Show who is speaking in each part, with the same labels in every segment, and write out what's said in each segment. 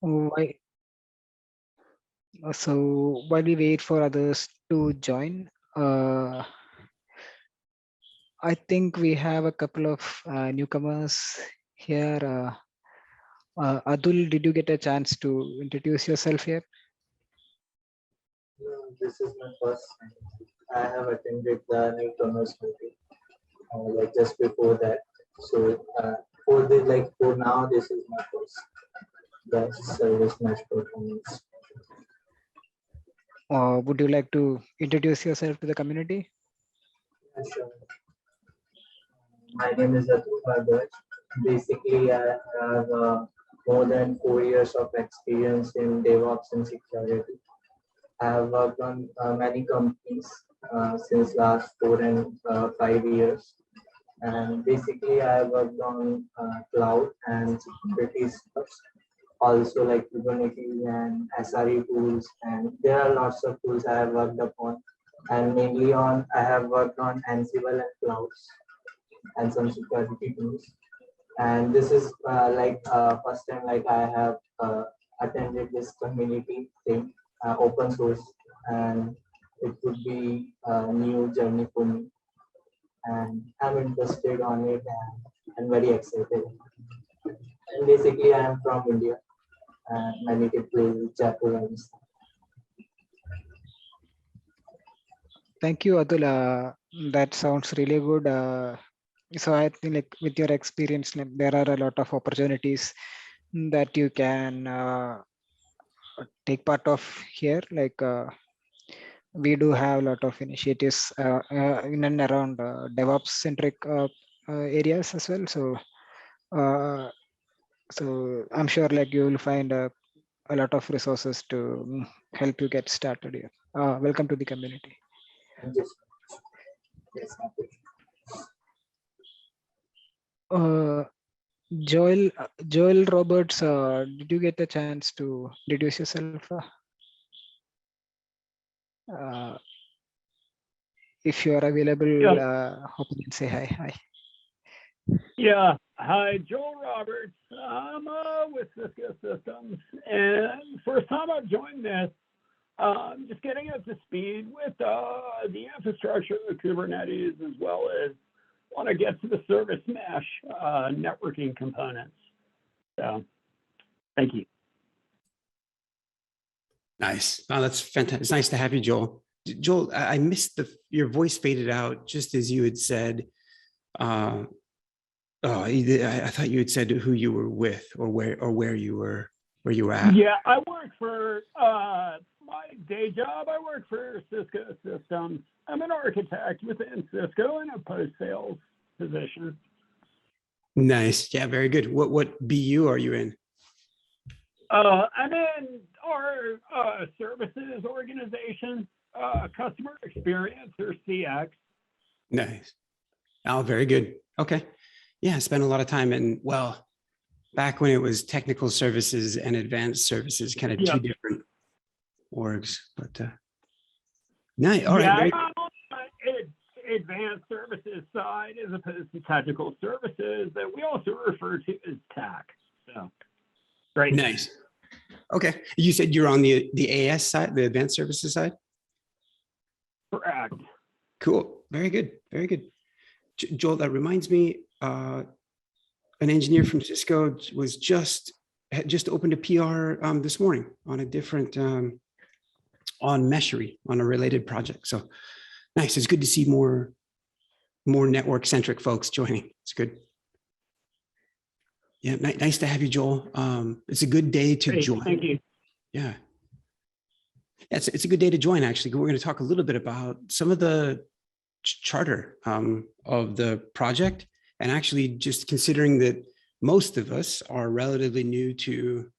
Speaker 1: Why, so while we wait for others to join, I think we have a couple of newcomers here. Adul, did you get a chance to introduce yourself here?
Speaker 2: No, this is my first time. I have attended the newcomers meeting like just before that. So for now, this is my first best service mesh performance.
Speaker 1: Would you like to introduce yourself to the community?
Speaker 2: Yeah, sure. My name is Rudraksh. Basically, I have more than 4 years of experience in DevOps and security. I have worked on many companies since last 4 and 5 years. And basically, I worked on cloud and security stuff, also like Kubernetes and SRE tools. And there are lots of tools I have worked upon. And mainly I have worked on Ansible and clouds and some security tools. And this is first time like I have attended this community thing, open source, and it would be a new journey for me. And I'm interested on it and very excited. And basically, I am from India, and my native place is Jaipur, Rajasthan.
Speaker 1: Thank you, Adul. That sounds really good. So I think like with your experience, like, there are a lot of opportunities that you can take part of here. Like we do have a lot of initiatives in and around DevOps centric areas as well. Uh, so I'm sure like you will find a lot of resources to help you get started here. Welcome to the community.
Speaker 2: Thank you so much. Yes, happy.
Speaker 1: Uh, Joel Roberts, did you get a chance to introduce yourself? Uh, if you are available,
Speaker 3: Yeah.
Speaker 1: hope you can say hi. Hi.
Speaker 3: Yeah. Hi, Joel Roberts. I'm with Cisco Systems, and first time I've joined this. Just getting up to speed with the infrastructure of Kubernetes, as well as want to get to the service mesh networking components. So, thank you.
Speaker 4: Nice. Oh, that's fantastic. It's nice to have you, Joel. Joel, I missed your voice faded out just as you had said. I thought you had said who you were with or where you were at.
Speaker 3: Yeah, I work for my day job. I work for Cisco Systems. I'm an architect within Cisco in a post-sales position.
Speaker 4: Nice. Yeah, very good. What BU are you in?
Speaker 3: I'm in our services organization, customer experience or CX.
Speaker 4: Nice. Oh, very good. Okay. Yeah, I spent a lot of time in, well, back when it was technical services and advanced services, kind of two different orgs, but nice. All right.
Speaker 3: Very advanced services side as opposed to technical services that we also refer to as TAC. So, great.
Speaker 4: Nice. Okay. You said you're on the AS side, the advanced services side?
Speaker 3: Correct.
Speaker 4: Cool. Very good. Very good. Joel, that reminds me, an engineer from Cisco had just opened a PR this morning on a different, on Meshery, on a related project. So nice. It's good to see more network centric folks joining. It's good. Yeah, nice to have you, Joel. It's a good day to join.
Speaker 3: Thank you.
Speaker 4: Yeah. It's a good day to join, actually. We're going to talk a little bit about some of the charter of the project, and actually just considering that most of us are relatively new to,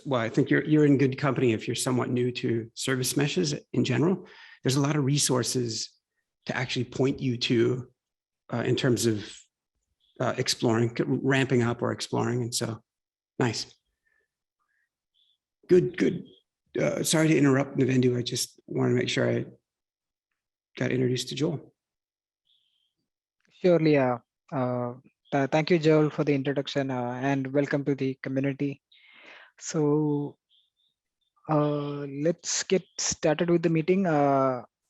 Speaker 4: well, I think you're in good company if you're somewhat new to service meshes in general. There's a lot of resources to actually point you to in terms of exploring, ramping up or exploring. And so nice. Good. Sorry to interrupt, Navendu. I just want to make sure I got introduced to Joel.
Speaker 1: Surely. Thank you, Joel, for the introduction and welcome to the community. So let's get started with the meeting.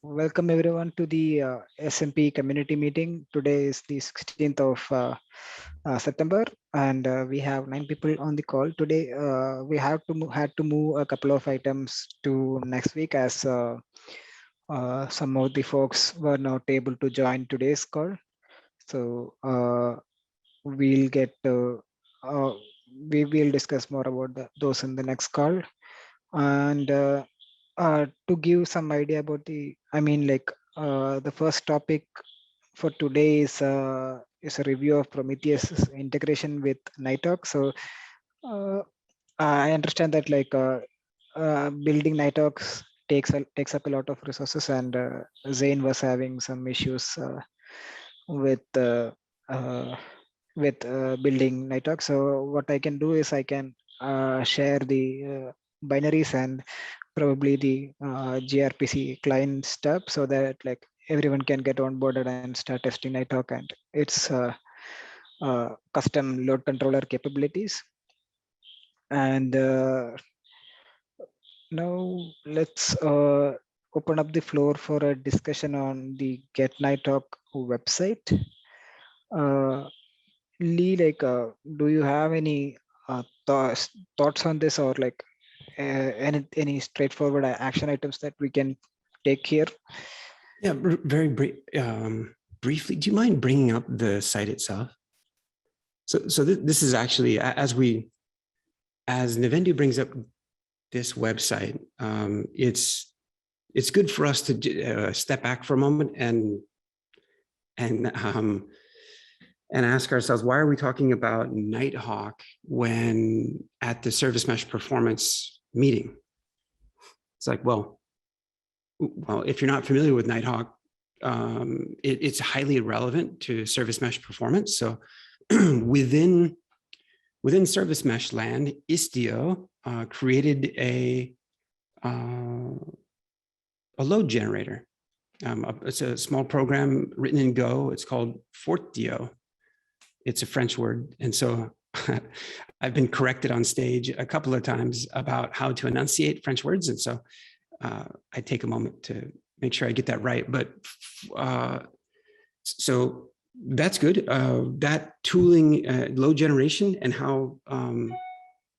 Speaker 1: Welcome everyone to the SMP community meeting. Today is the 16th of September, and we have 9 people on the call today. We had to move a couple of items to next week as some of the folks were not able to join today's call. So we'll get we will discuss more about those in the next call. And to give some idea about the first topic for today is a review of Prometheus integration with Nighthawk. So uh, I understand that building Nighthawks takes up a lot of resources, and Zain was having some issues with uh, building Nighthawk. So what I can do is I can share the binaries and probably the gRPC client stub so that like everyone can get onboarded and start testing Nighthawk and its custom load controller capabilities. And now let's open up the floor for a discussion on the GetNighthawk website. Uh, Lee, do you have any thoughts on this, or like any straightforward action items that we can take here?
Speaker 4: Yeah, very briefly, do you mind bringing up the site itself? So this is actually, as Navendu brings up this website, it's good for us to step back for a moment and ask ourselves, why are we talking about Nighthawk when at the Service Mesh Performance meeting? It's like, well, if you're not familiar with Nighthawk, it's highly relevant to Service Mesh Performance. So within Service Mesh land, Istio created a load generator. It's a small program written in Go. It's called Fortio. It's a French word. And so I've been corrected on stage a couple of times about how to enunciate French words. And so I take a moment to make sure I get that right. But so that's good. That tooling, load generation, and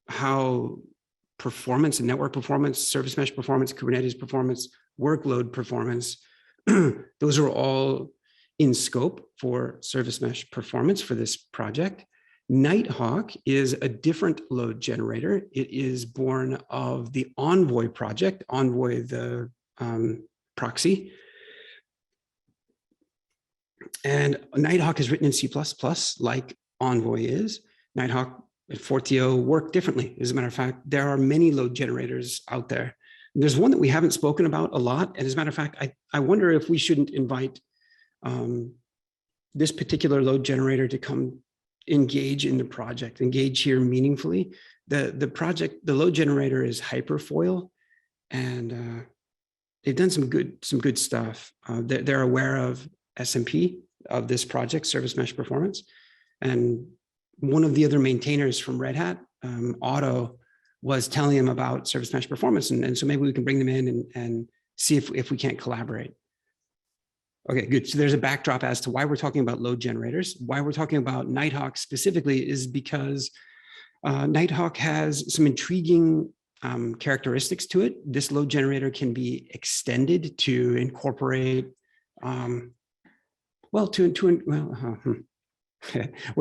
Speaker 4: how performance and network performance, service mesh performance, Kubernetes performance, workload performance, those are all in scope for service mesh performance for this project. Nighthawk is a different load generator. It is born of the Envoy project, Envoy, the proxy. And Nighthawk is written in C++, like Envoy is. Nighthawk and Fortio work differently. As a matter of fact, there are many load generators out there. There's one that we haven't spoken about a lot. And as a matter of fact, I wonder if we shouldn't invite this particular load generator to come engage in the project, engage here meaningfully. The project, the load generator is Hyperfoil, and they've done some good stuff. They're aware of SMP of this project, Service Mesh Performance. And one of the other maintainers from Red Hat, Otto, was telling him about Service Mesh Performance. And so maybe we can bring them in and see if we can't collaborate. Okay, good. So there's a backdrop as to why we're talking about load generators. Why we're talking about Nighthawk specifically is because Nighthawk has some intriguing characteristics to it. This load generator can be extended to incorporate, well, you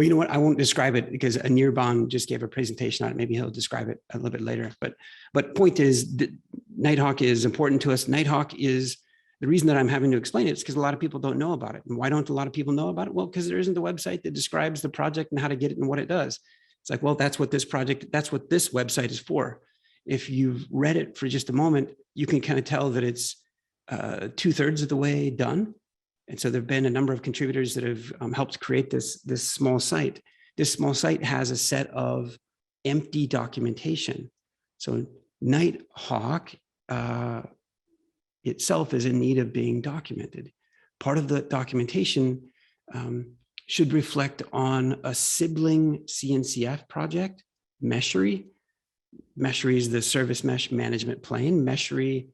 Speaker 4: know what? I won't describe it because Anirban just gave a presentation on it. Maybe he'll describe it a little bit later. But point is, that Nighthawk is important to us. Nighthawk is, the reason that I'm having to explain it is because a lot of people don't know about it. And why don't a lot of people know about it? Well, because there isn't a website that describes the project and how to get it and what it does. It's like, well, that's what this website is for. If you've read it for just a moment, you can kind of tell that it's 2/3 of the way done. And so there've been a number of contributors that have helped create this small site. This small site has a set of empty documentation. So Nighthawk itself is in need of being documented. Part of the documentation should reflect on a sibling CNCF project, Meshery, Meshery is the service mesh management plane. Meshery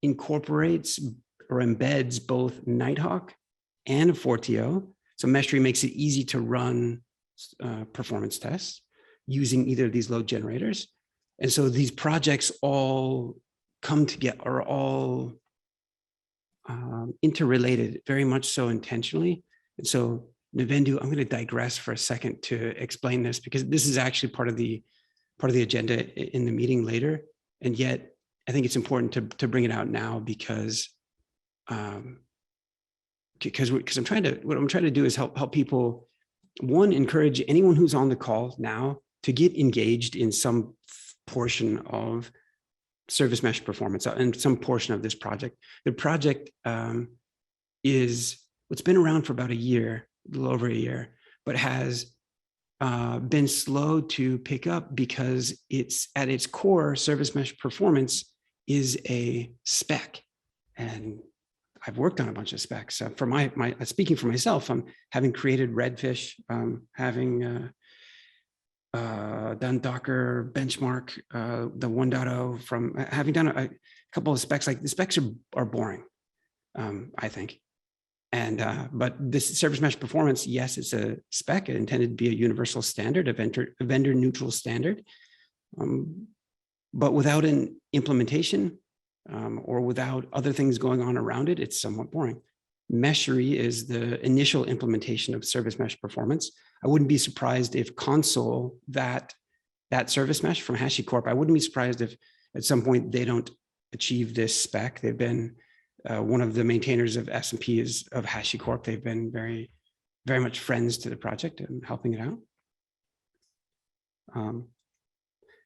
Speaker 4: incorporates or embeds both Nighthawk and Fortio. So Meshery makes it easy to run performance tests using either of these load generators. And so these projects all come together, are all interrelated, very much so intentionally. And so Navendu, I'm going to digress for a second to explain this, because this is actually part of the agenda in the meeting later. And yet I think it's important to bring it out now, because I'm trying to do is help people, one, encourage anyone who's on the call now to get engaged in some portion of service mesh performance and some portion of this project. The project is, it's been around for about a year, a little over a year, but has been slow to pick up because it's at its core, service mesh performance is a spec. And I've worked on a bunch of specs. For my speaking for myself, I'm having created Redfish, having done Docker benchmark, the 1.0, from having done a couple of specs. Like the specs are boring, I think. And but this service mesh performance, yes, it's a spec. It intended to be a universal standard, a vendor neutral standard, but without an implementation or without other things going on around it, it's somewhat boring. Meshery is the initial implementation of service mesh performance. I wouldn't be surprised if console, that service mesh from HashiCorp, I wouldn't be surprised if at some point they don't achieve this spec. They've been one of the maintainers of S&P of HashiCorp. They've been very, very much friends to the project and helping it out.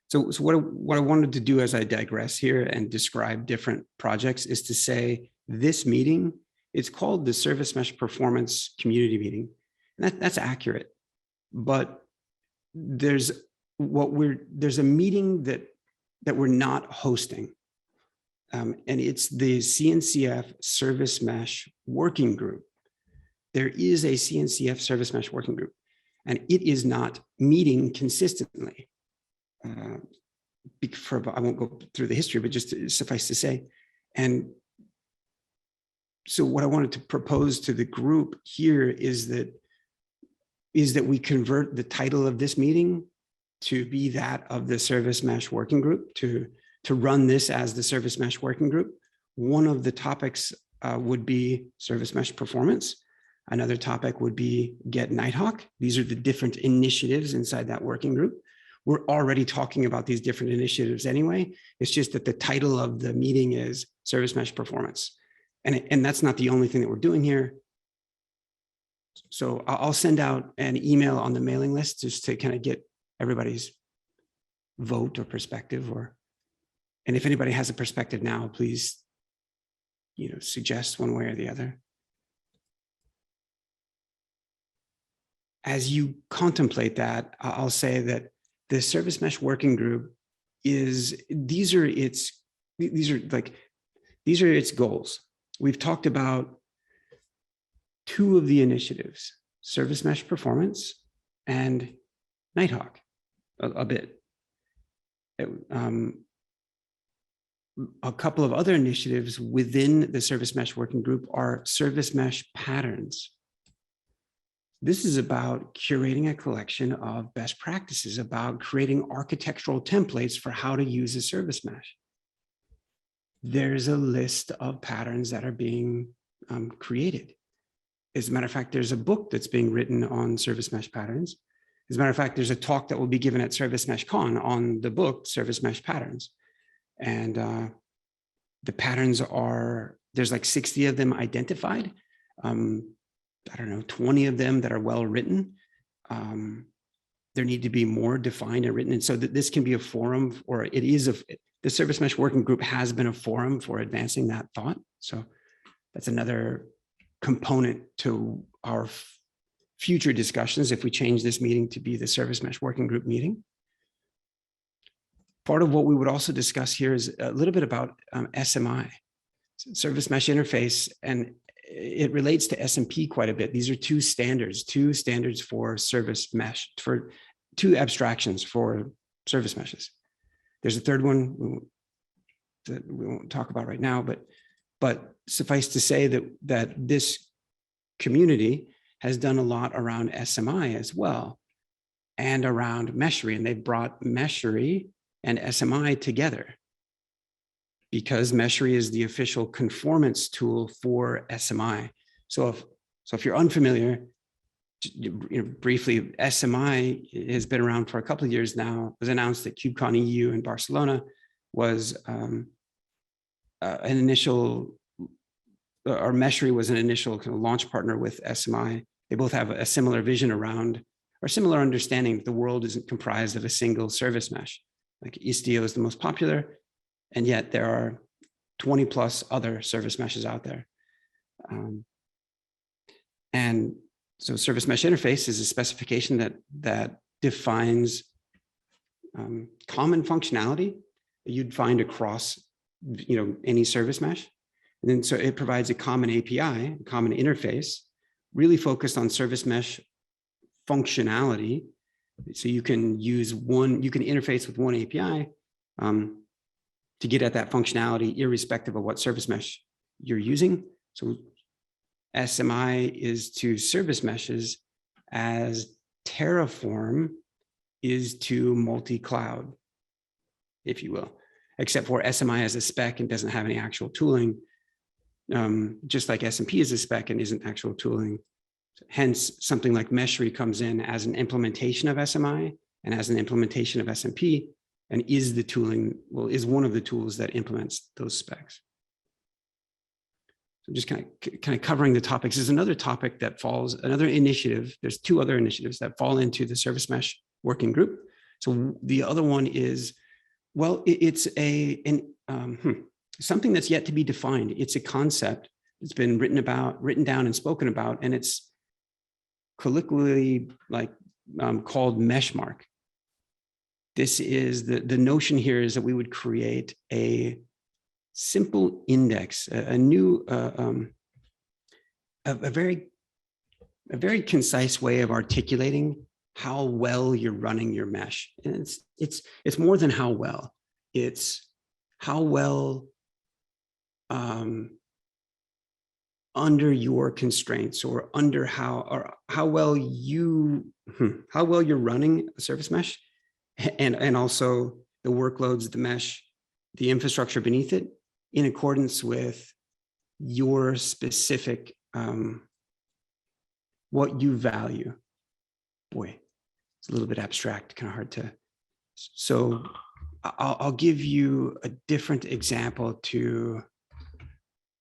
Speaker 4: So what I wanted to do as I digress here and describe different projects is to say this meeting, it's called the Service Mesh Performance Community Meeting. And that's accurate, but there's a meeting that we're not hosting. And it's the CNCF Service Mesh Working Group. There is a CNCF Service Mesh Working Group, and it is not meeting consistently. I won't go through the history, but just to suffice to say. And so what I wanted to propose to the group here is that we convert the title of this meeting to be that of the Service Mesh Working Group, to run this as the Service Mesh Working Group. One of the topics would be Service Mesh Performance. Another topic would be GetNighthawk. These are the different initiatives inside that working group. We're already talking about these different initiatives anyway. It's just that the title of the meeting is Service Mesh Performance. And that's not the only thing that we're doing here. So I'll send out an email on the mailing list just to kind of get everybody's vote or perspective, and if anybody has a perspective now, please, suggest one way or the other. As you contemplate that, I'll say that the Service Mesh Working Group these are its goals. We've talked about two of the initiatives, Service Mesh Performance and Nighthawk a bit. A couple of other initiatives within the Service Mesh Working Group are Service Mesh Patterns. This is about curating a collection of best practices, about creating architectural templates for how to use a service mesh. There's a list of patterns that are being created. As a matter of fact, there's a book that's being written on service mesh patterns. As a matter of fact, there's a talk that will be given at Service Mesh Con on the book, Service Mesh Patterns. And the patterns there's like 60 of them identified. I don't know, 20 of them that are well written. There need to be more defined and written. And so that this can be a forum, or the Service Mesh Working Group has been a forum for advancing that thought. So that's another component to our future discussions if we change this meeting to be the Service Mesh Working Group meeting. Part of what we would also discuss here is a little bit about SMI, Service Mesh Interface, and it relates to SMP quite a bit. These are two standards for service mesh, for two abstractions for service meshes. There's a third one that we won't talk about right now, but suffice to say that this community has done a lot around SMI as well, and around Meshery, and they've brought Meshery and SMI together because Meshery is the official conformance tool for SMI. So if you're unfamiliar, briefly, SMI has been around for a couple of years now. It was announced at KubeCon EU in Barcelona, was an initial, or Meshery was an initial kind of launch partner with SMI. They both have a similar vision around, or similar understanding that the world isn't comprised of a single service mesh. Like Istio is the most popular, and yet there are 20 plus other service meshes out there. And so service mesh interface is a specification that defines common functionality that you'd find across any service mesh. And then so it provides a common API, a common interface, really focused on service mesh functionality. So you can interface with one API to get at that functionality, irrespective of what service mesh you're using. So SMI is to service meshes as Terraform is to multi-cloud, if you will, except for SMI as a spec and doesn't have any actual tooling, just like SMP is a spec and isn't actual tooling. Hence, something like Meshery comes in as an implementation of SMI and as an implementation of SMP, and is the tooling, well, is one of the tools that implements those specs. So just kind of covering the topics. There's another topic that falls, another initiative. There's two other initiatives that fall into the service mesh working group. So the other one is, well, it's something that's yet to be defined. It's a concept that's been written down and spoken about, and it's colloquially called Meshmark. This is the notion here is that we would create a simple index, a very concise way of articulating how well you're running your mesh. And it's more than how well, it's how well under your constraints, or under how well you're running a service mesh, and also the workloads, the mesh, the infrastructure beneath it, in accordance with your specific what you value. Boy, it's a little bit abstract, kind of hard to. So I'll give you a different example to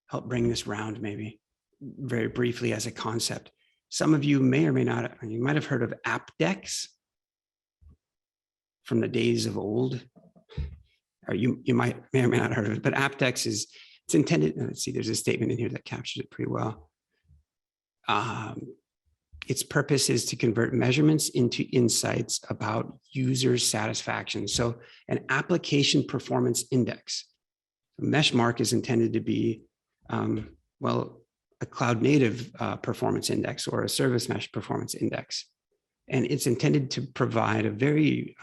Speaker 4: help bring this round, maybe very briefly as a concept. Some of you may or may not, you might have heard of aptx from the days of old, or you may or may not have heard of it, but aptx it's intended, let's see, there's a statement in here that captures it pretty well. Its purpose is to convert measurements into insights about user satisfaction. So an application performance index. Meshmark is intended to be, well, a cloud native performance index or a service mesh performance index. And it's intended to provide a very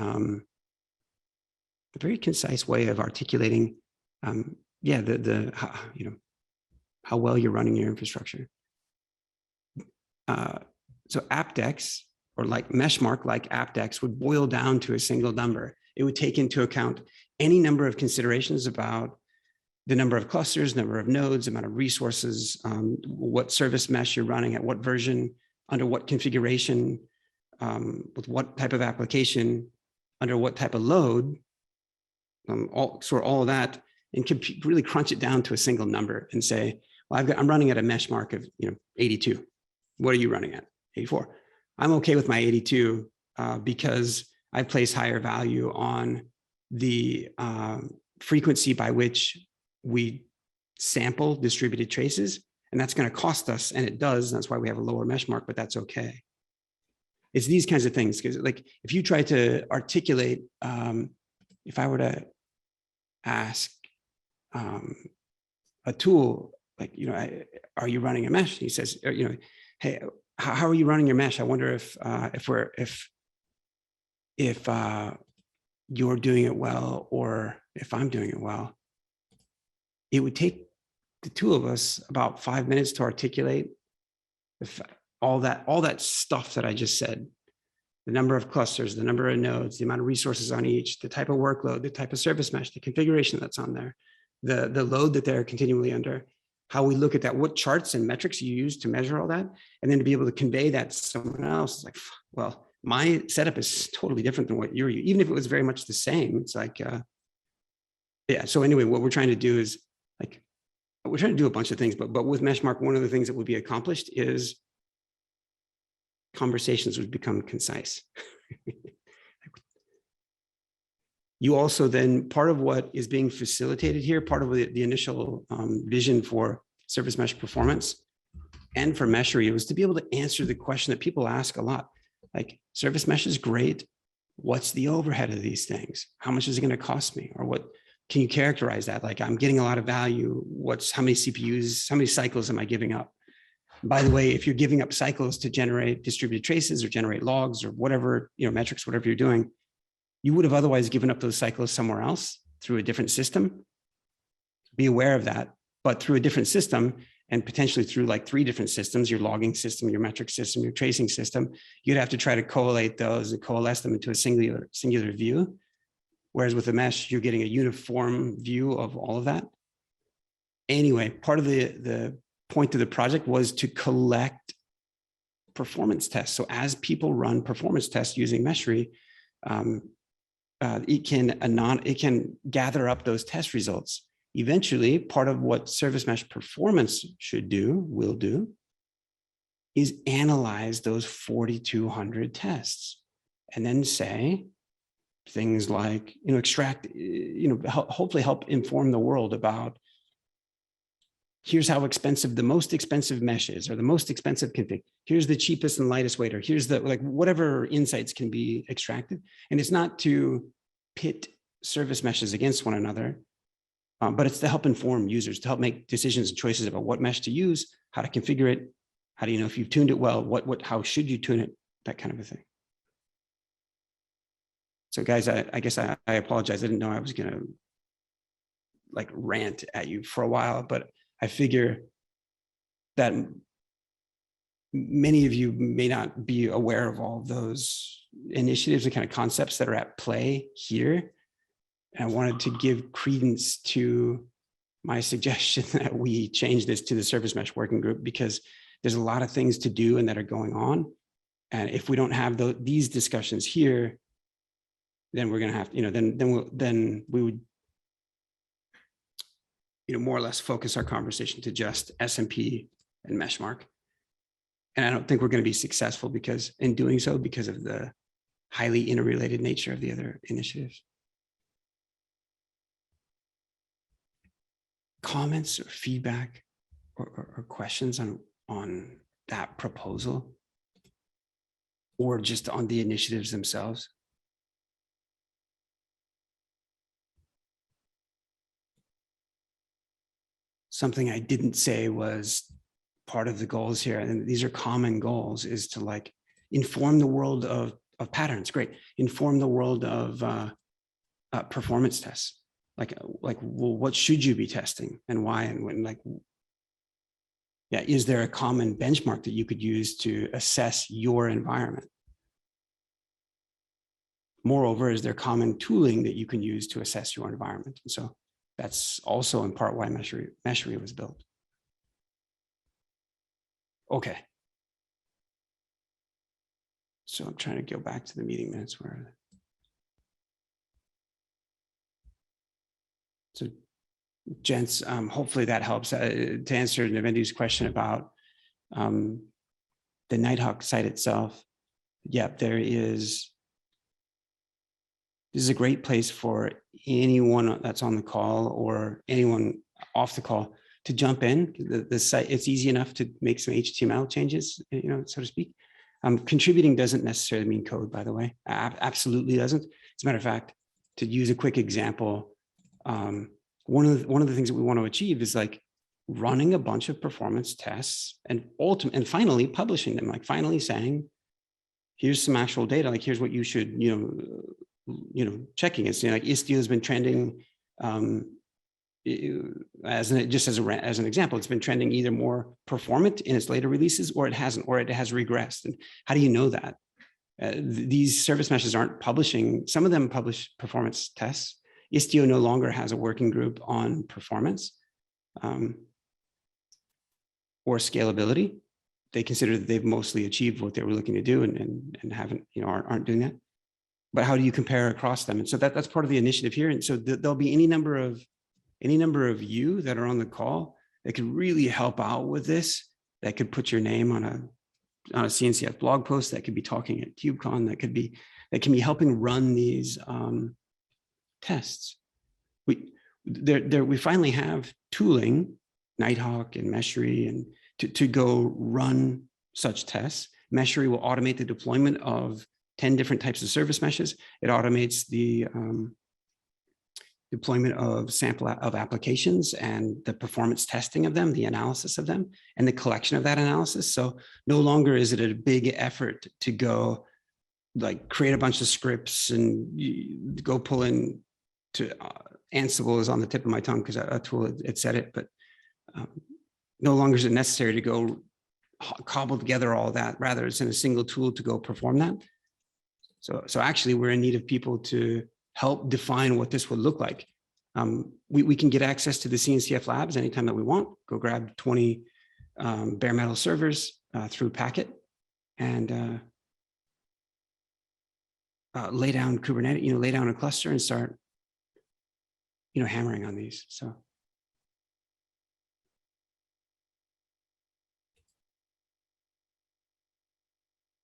Speaker 4: concise way of articulating, how well you're running your infrastructure. So aptx, or like Meshmark, like aptx, would boil down to a single number. It would take into account any number of considerations about the number of clusters, number of nodes, amount of resources, what service mesh you're running, at what version, under what configuration, with what type of application, under what type of load, all of that, and really crunch it down to a single number and say, well, I'm running at a Meshmark of 82. What are you running at? 84. I'm okay with my 82 because I place higher value on the frequency by which we sample distributed traces, and that's going to cost us, and it does. That's why we have a lower Meshmark, but that's okay. It's these kinds of things, because like if you try to articulate, if I were to ask a tool, like, are you running a mesh? He says, hey, how are you running your mesh? I wonder if you're doing it well or if I'm doing it well, it would take the two of us about 5 minutes to articulate all that stuff that I just said. The number of clusters, the number of nodes, the amount of resources on each, the type of workload, the type of service mesh, the configuration that's on there, the load that they're continually under, how we look at that, what charts and metrics you use to measure all that, and then to be able to convey that to someone else. It's like, well, my setup is totally different than what you're using. Even if it was very much the same, it's like, yeah. So anyway, what we're trying to do is like, we're trying to do a bunch of things, but with Meshmark, one of the things that would be accomplished is conversations would become concise. You also then, part of what is being facilitated here, part of the initial vision for service mesh performance and for Meshery was to be able to answer the question that people ask a lot. Like, service mesh is great. What's the overhead of these things? How much is it going to cost me? Or what can you characterize that? Like, I'm getting a lot of value. How many CPUs, how many cycles am I giving up? By the way, if you're giving up cycles to generate distributed traces or generate logs or whatever, metrics, whatever you're doing, you would have otherwise given up those cycles somewhere else through a different system. Be aware of that, but through a different system and potentially through like 3 different systems, your logging system, your metric system, your tracing system, you'd have to try to collate those and coalesce them into a singular view. Whereas with the mesh, you're getting a uniform view of all of that. Anyway, part of the point of the project was to collect performance tests. So as people run performance tests using Meshery, it can gather up those test results. Eventually, part of what service mesh performance will do, is analyze those 4,200 tests and then say things like, extract, hopefully help inform the world about, here's how expensive the most expensive mesh is, or the most expensive config. Here's the cheapest and lightest weight, or here's the, like, whatever insights can be extracted. And it's not to pit service meshes against one another, but it's to help inform users, to help make decisions and choices about what mesh to use, how to configure it, how do you know if you've tuned it well, how should you tune it, that kind of a thing. So guys, I guess I apologize. I didn't know I was gonna like rant at you for a while, but I figure that many of you may not be aware of all of those initiatives and kind of concepts that are at play here. And I wanted to give credence to my suggestion that we change this to the Service Mesh Working Group, because there's a lot of things to do and that are going on. And if we don't have these discussions here, then we're going to have, then we would, more or less focus our conversation to just SMP and Meshmark. And I don't think we're going to be successful because of the highly interrelated nature of the other initiatives. Comments or feedback or questions on that proposal, or just on the initiatives themselves? Something I didn't say was part of the goals here, and these are common goals, is to like inform the world of patterns. Great. Inform the world of performance tests. Like, well, what should you be testing and why and when? Like, yeah, is there a common benchmark that you could use to assess your environment? Moreover, is there common tooling that you can use to assess your environment? And so that's also in part why Meshery was built. Okay. So I'm trying to go back to the meeting minutes where. So gents, hopefully that helps to answer Navendu's question about the Nighthawk site itself. Yep, this is a great place for anyone that's on the call or anyone off the call to jump in. The site, it's easy enough to make some HTML changes, so to speak. Contributing doesn't necessarily mean code, by the way. Absolutely doesn't. As a matter of fact, to use a quick example, one of the things that we want to achieve is like running a bunch of performance tests and finally publishing them, like finally saying, here's some actual data, like here's what you should, checking it. So, like Istio has been trending just as an example, it's been trending either more performant in its later releases, or it hasn't, or it has regressed. And how do you know that? These service meshes aren't publishing. Some of them publish performance tests. Istio no longer has a working group on performance or scalability. They consider that they've mostly achieved what they were looking to do and haven't, aren't doing that. But how do you compare across them? And so that's part of the initiative here. And so there'll be any number of you that are on the call that could really help out with this, that could put your name on a CNCF blog post, that could be talking at KubeCon, that can be helping run these tests. We finally have tooling, Nighthawk and Meshery, and to go run such tests. Meshery will automate the deployment of 10 different types of service meshes. It automates the deployment of sample of applications and the performance testing of them, the analysis of them, and the collection of that analysis. So no longer is it a big effort to go like create a bunch of scripts and go pull in to Ansible is on the tip of my tongue because a tool had said it, but no longer is it necessary to go cobble together all that. Rather, it's in a single tool to go perform that. So actually, we're in need of people to help define what this would look like. We can get access to the CNCF labs anytime that we want. Go grab 20 bare metal servers through Packet and lay down Kubernetes, lay down a cluster and start, hammering on these.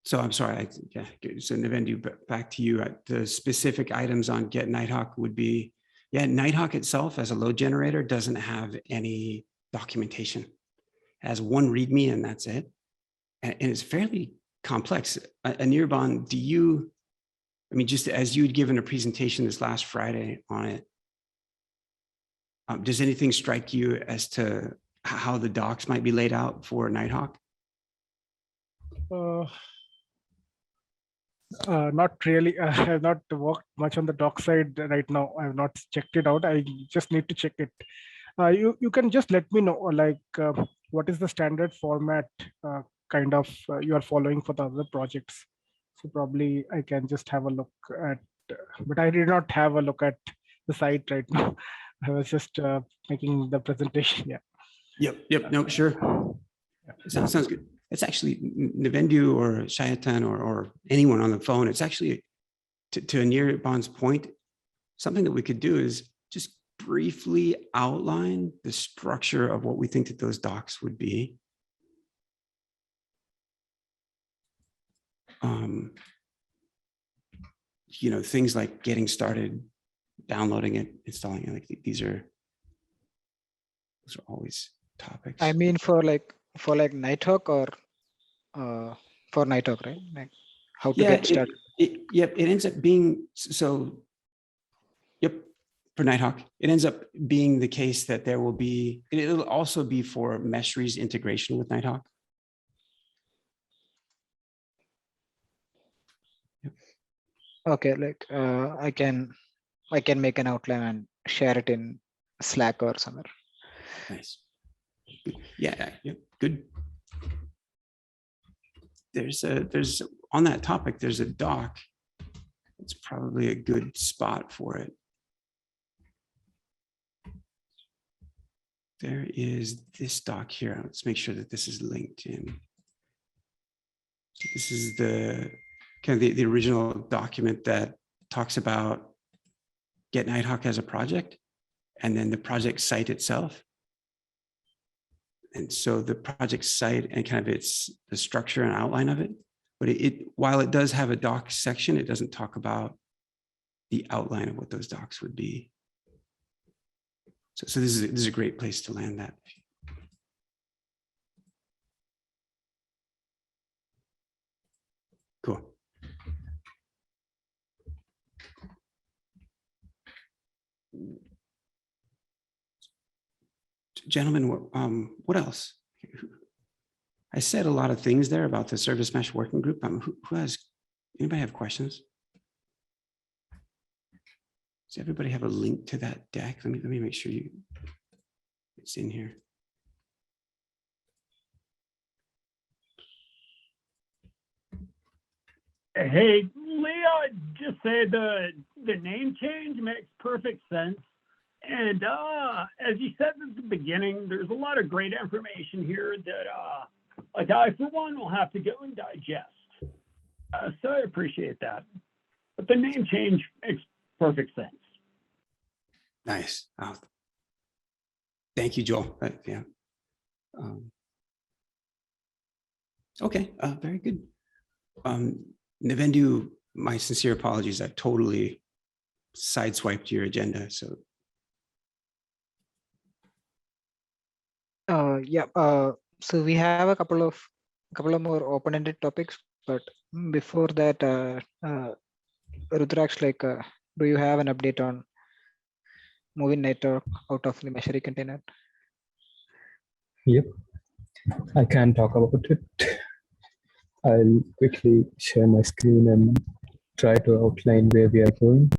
Speaker 4: So I'm sorry, so Navendu, back to you. The specific items on GetNighthawk would be, Nighthawk itself as a load generator doesn't have any documentation. It has one README and that's it. And it's fairly complex. Anirban, just as you'd given a presentation this last Friday on it, does anything strike you as to how the docs might be laid out for Nighthawk?
Speaker 5: Not really. I have not worked much on the doc side right now. I have not checked it out. I just need to check it. You can just let me know, what is the standard format you are following for the other projects. So probably I can just have a look at, but I did not have a look at the site right now. I was just making the presentation. Yeah.
Speaker 4: Yep. No, sure. Yeah. Sounds good. It's actually Navendu or Shayatan or anyone on the phone. It's actually, to Anirban's point, something that we could do is just briefly outline the structure of what we think that those docs would be. Things like getting started, downloading it, installing it. Like those are always topics.
Speaker 1: I mean, for Nighthawk or for Nighthawk, right? Like how to get started.
Speaker 4: It ends up being so. Yep, for Nighthawk, it ends up being the case that there will be. It'll also be for Meshery's integration with Nighthawk. Yep. Okay,
Speaker 1: I can make an outline and share it in Slack or somewhere.
Speaker 4: Nice. Yeah. Good. There's on that topic, there's a doc. It's probably a good spot for it. There is this doc here. Let's make sure that this is linked in. This is the the original document that talks about GetNighthawk as a project, and then the project site itself. And so the project site and the structure and outline of it, but while it does have a docs section, it doesn't talk about the outline of what those docs would be. So this is a great place to land that. Cool. Gentlemen, what else? I said a lot of things there about the service mesh working group. Anybody have questions? Does everybody have a link to that deck? Let me make sure it's in here.
Speaker 3: Hey, Leah, just say the name change makes perfect sense. And as you said at the beginning, there's a lot of great information here that like I, for one, will have to go and digest. So I appreciate that. But the name change makes perfect sense.
Speaker 4: Nice. Oh, thank you, Joel. Yeah. Okay, very good. Navendu, my sincere apologies. I've totally sideswiped your agenda. So
Speaker 1: Yeah. So we have a couple of more open-ended topics, but before that, Rudraksh, like, do you have an update on moving Nighthawk out of the Meshery container?
Speaker 6: Yep, I can talk about it. I'll quickly share my screen and try to outline where we are going.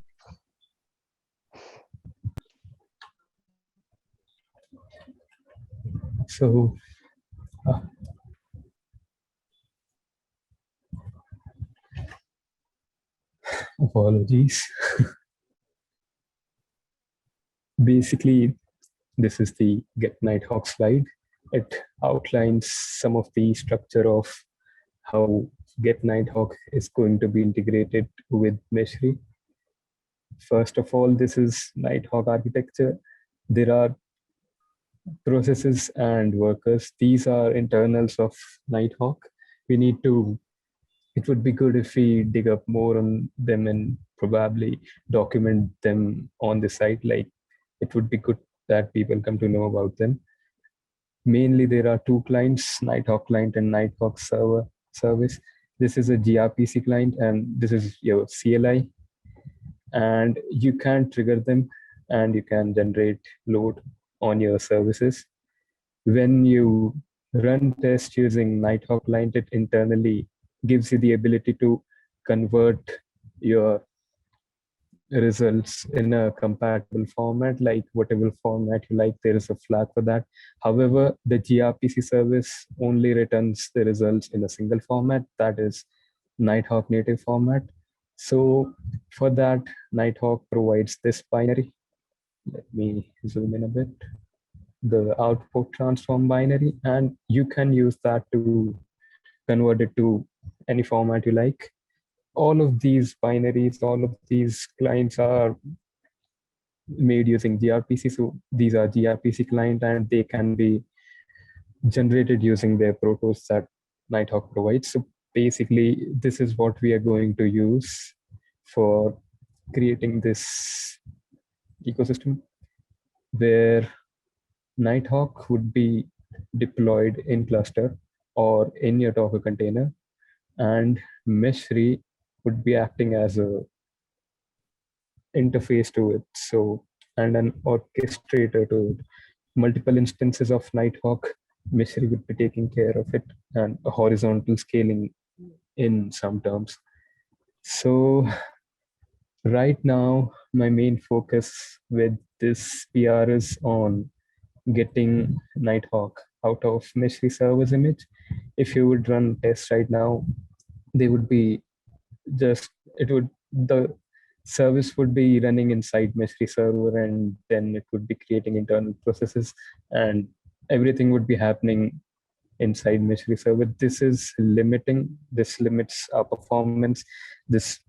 Speaker 6: So, apologies. Basically, this is the GetNighthawk slide. It outlines some of the structure of how GetNighthawk is going to be integrated with Meshery. First of all, this is Nighthawk architecture. There are processes and workers. These are internals of Nighthawk. We need to, it would be good if we dig up more on them and probably document them on the site. Like, it would be good that people come to know about them. Mainly, there are two clients, Nighthawk client and Nighthawk server service. This is a gRPC client and this is your CLI. And you can trigger them and you can generate load on your services. When you run tests using Nighthawk client, it internally gives you the ability to convert your results in a compatible format, like whatever format you like, there is a flag for that. However, the gRPC service only returns the results in a single format, that is Nighthawk native format. So for that, Nighthawk provides this binary. Let me zoom in a bit. The output transform binary, and you can use that to convert it to any format you like. All of these binaries, all of these clients are made using gRPC. So these are gRPC client and they can be generated using their protos that Nighthawk provides. So basically, this is what we are going to use for creating this ecosystem where Nighthawk would be deployed in cluster or in your Docker container, and Meshery would be acting as a interface to it, so, and an orchestrator to it. Multiple instances of Nighthawk, Meshery would be taking care of it, and a horizontal scaling in some terms. So right now, my main focus with this PR is on getting Nighthawk out of Meshery server's image. If you would run tests right now, they would be just, the service would be running inside Meshery server, and then it would be creating internal processes and everything would be happening inside Meshery server. This is limiting, this limits our performance. This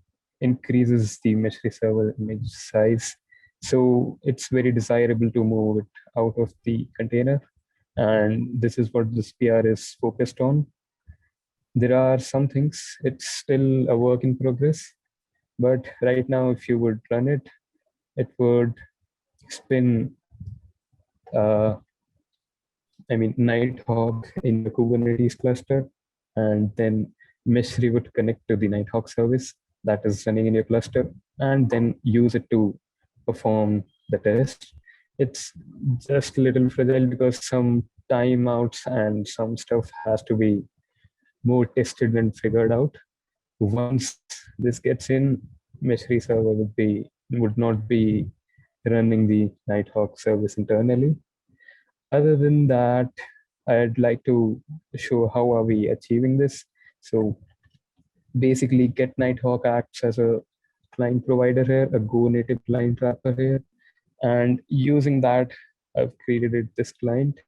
Speaker 6: increases the Meshery server image size. So it's very desirable to move it out of the container. And this is what this PR is focused on. There are some things, it's still a work in progress, but right now, if you would run it, it would spin, Nighthawk in the Kubernetes cluster, and then Meshery would connect to the Nighthawk service that is running in your cluster, and then use it to perform the test. It's just a little fragile because some timeouts and some stuff has to be more tested and figured out. Once this gets in, Meshery server would be would not be running the Nighthawk service internally. Other than that, I'd like to show how are we achieving this. So basically, GetNighthawk acts as a client provider here, a Go native client wrapper here. And using that, I've created this client.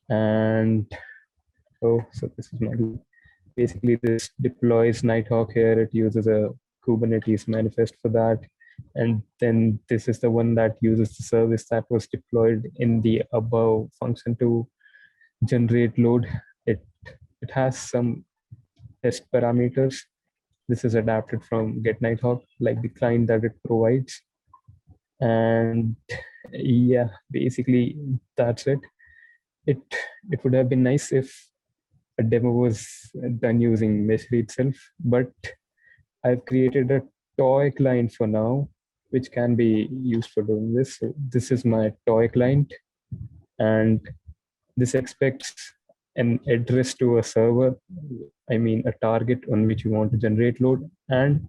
Speaker 6: And so this is my, basically this deploys Nighthawk here. It uses a Kubernetes manifest for that. And then this is the one that uses the service that was deployed in the above function to generate load. It has some test parameters. This is adapted from GetNighthawk, like the client that it provides. And yeah, basically that's it. It would have been nice if a demo was done using Meshery itself, but I've created a toy client for now, which can be used for doing this. So this is my toy client, and this expects an address to a server, I mean a target on which you want to generate load, and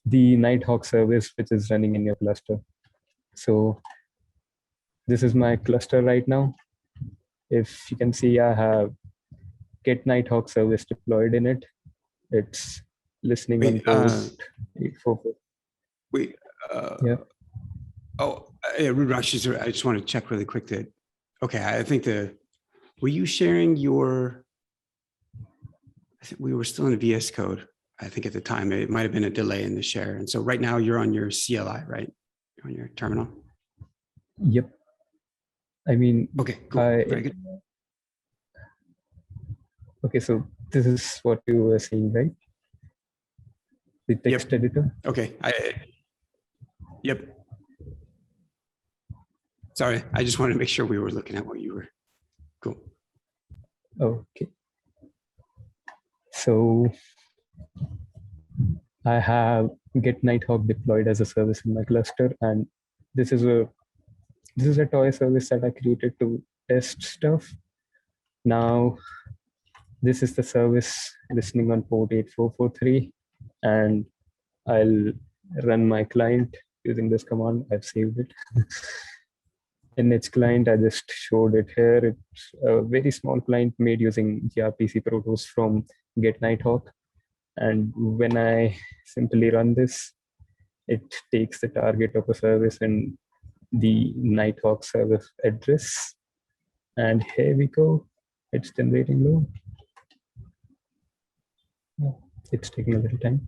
Speaker 6: the Nighthawk service, which is running in your cluster. So this is my cluster right now. If you can see, I have GetNighthawk service deployed in it. It's listening on port 844.
Speaker 4: Wait.
Speaker 6: Yeah.
Speaker 4: Yeah, Rudraksh, I just want to check really quick that. Okay, I think were you sharing your? I think we were still in VS Code. I think at the time it might have been a delay in the share, and so right now you're on your CLI, right? You're on your terminal.
Speaker 6: Yep. I mean.
Speaker 4: Okay. Cool. Very good.
Speaker 6: Okay, so this is what you were seeing, right? The text editor.
Speaker 4: Okay. Yep. Sorry, I just wanted to make sure we were looking at what you were. Cool.
Speaker 6: Okay. So I have GetNighthawk deployed as a service in my cluster, and this is a toy service that I created to test stuff. Now, this is the service listening on port 8443, and I'll run my client using this command. I've saved it. In its client, I just showed it here. It's a very small client made using gRPC protos from GetNighthawk. And when I simply run this, it takes the target of a service and the Nighthawk service address. And here we go. It's generating load. It's taking a little time,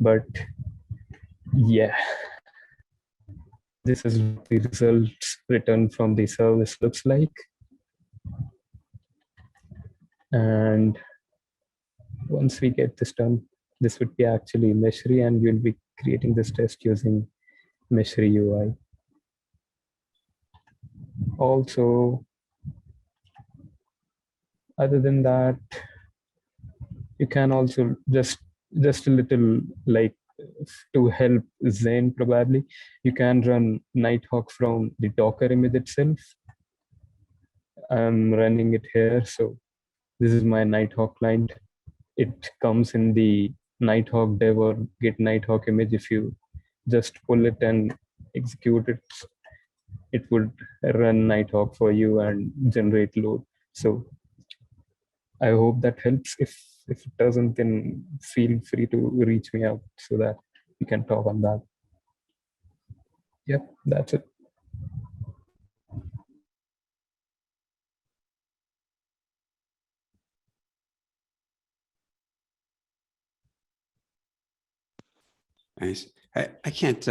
Speaker 6: but yeah. This is what the results returned from the service looks like. And once we get this done, this would be actually Meshery, and we'll be creating this test using Meshery UI. Also, other than that, you can also just a little, like, to help Zain probably, you can run Nighthawk from the Docker image itself. I'm running it here. So this is my Nighthawk client. It comes in the Nighthawk dev or GetNighthawk image. If you just pull it and execute it, it would run Nighthawk for you and generate load. So I hope that helps. If it doesn't, then feel free to reach me out so that we can talk on that. Yep, that's it.
Speaker 4: Nice. I can't.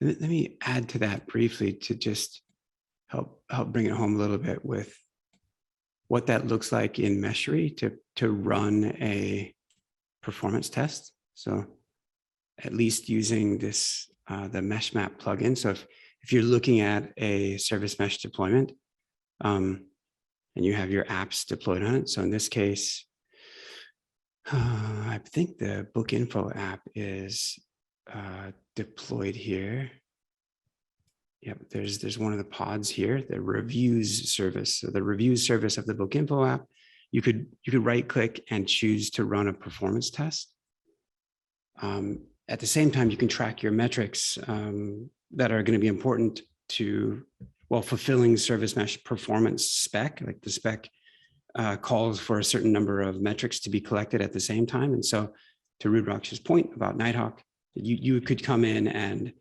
Speaker 4: Let me add to that briefly to just help bring it home a little bit with what that looks like in Meshery to run a performance test. So at least using this the mesh map plugin. So if you're looking at a service mesh deployment and you have your apps deployed on it. So in this case, I think the book info app is deployed here. Yep, there's one of the pods here, the reviews service. So the reviews service of the book info app, you could right click and choose to run a performance test. at the same time, you can track your metrics that are going to be important to, well, fulfilling service mesh performance spec. Like the spec calls for a certain number of metrics to be collected at the same time. And so to Rudraksh's point about Nighthawk, you could come in and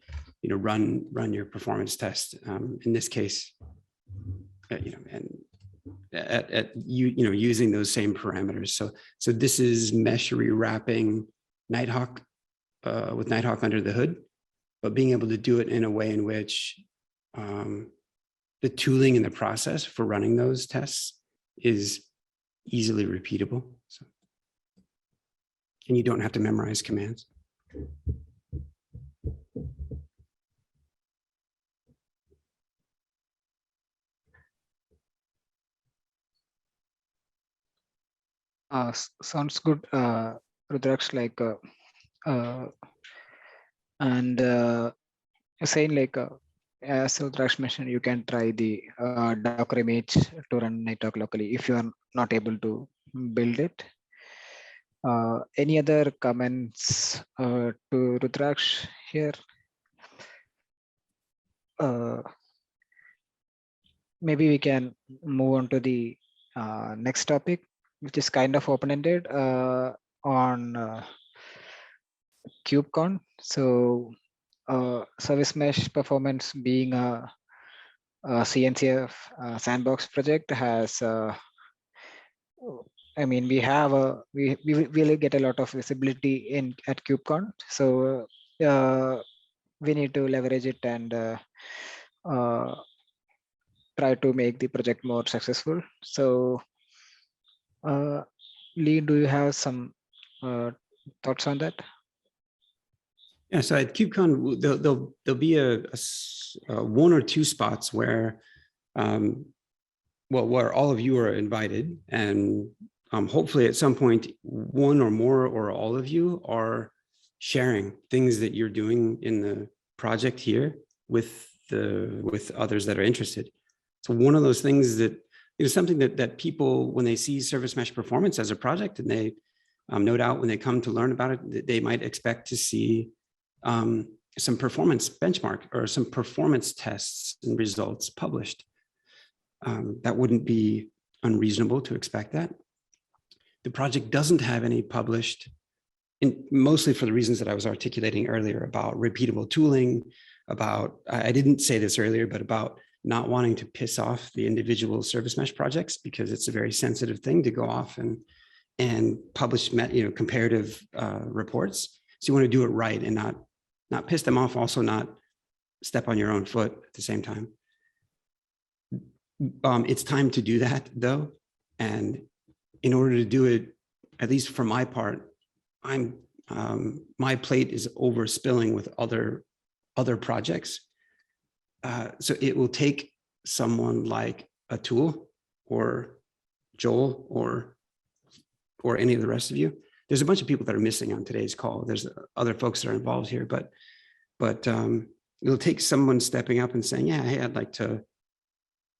Speaker 4: run your performance test. In this case, and using those same parameters. So this is Meshery wrapping Nighthawk with Nighthawk under the hood, but being able to do it in a way in which the tooling and the process for running those tests is easily repeatable. So, and you don't have to memorize commands.
Speaker 1: Sounds good, Rudraksh. Saying as Rudraksh mentioned, you can try the Docker image to run Nighthawk locally if you are not able to build it. Any other comments to Rudraksh here? Maybe we can move on to the next topic, which is kind of open-ended on KubeCon. So service mesh performance being a CNCF sandbox project has, we have we will get a lot of visibility at KubeCon. So we need to leverage it and try to make the project more successful. So Lee, do you have some thoughts on that?
Speaker 4: Yeah, so at KubeCon, there'll be a one or two spots where, where all of you are invited, and hopefully at some point, one or more or all of you are sharing things that you're doing in the project here with others that are interested. So one of those things that is something that people, when they see service mesh performance as a project, and they no doubt when they come to learn about it, they might expect to see some performance benchmark or some performance tests and results published. That wouldn't be unreasonable to expect that. The project doesn't have any published, mostly for the reasons that I was articulating earlier about repeatable tooling, about, I didn't say this earlier, but about not wanting to piss off the individual service mesh projects, because it's a very sensitive thing to go off and publish comparative reports. So you want to do it right and not piss them off, also not step on your own foot at the same time. It's time to do that though. And in order to do it, at least for my part, my plate is overspilling with other projects. So it will take someone like Atul or Joel or any of the rest of you. There's a bunch of people that are missing on today's call. There's other folks that are involved here, but it'll take someone stepping up and saying, yeah, hey, I'd like to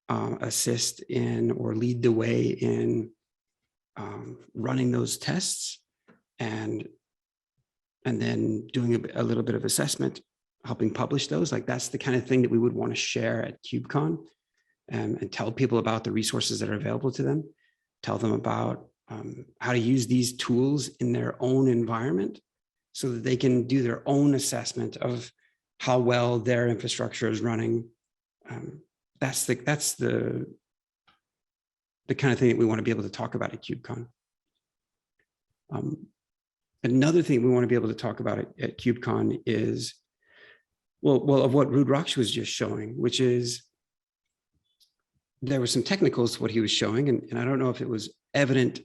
Speaker 4: assist in or lead the way in running those tests, and then doing a little bit of assessment, helping publish those. Like that's the kind of thing that we would want to share at KubeCon, and tell people about the resources that are available to them, tell them about how to use these tools in their own environment so that they can do their own assessment of how well their infrastructure is running. That's the kind of thing that we want to be able to talk about at KubeCon. Another thing we want to be able to talk about at KubeCon is, well, of what Rudraksh was just showing, which is there were some technicals to what he was showing, and I don't know if it was evident,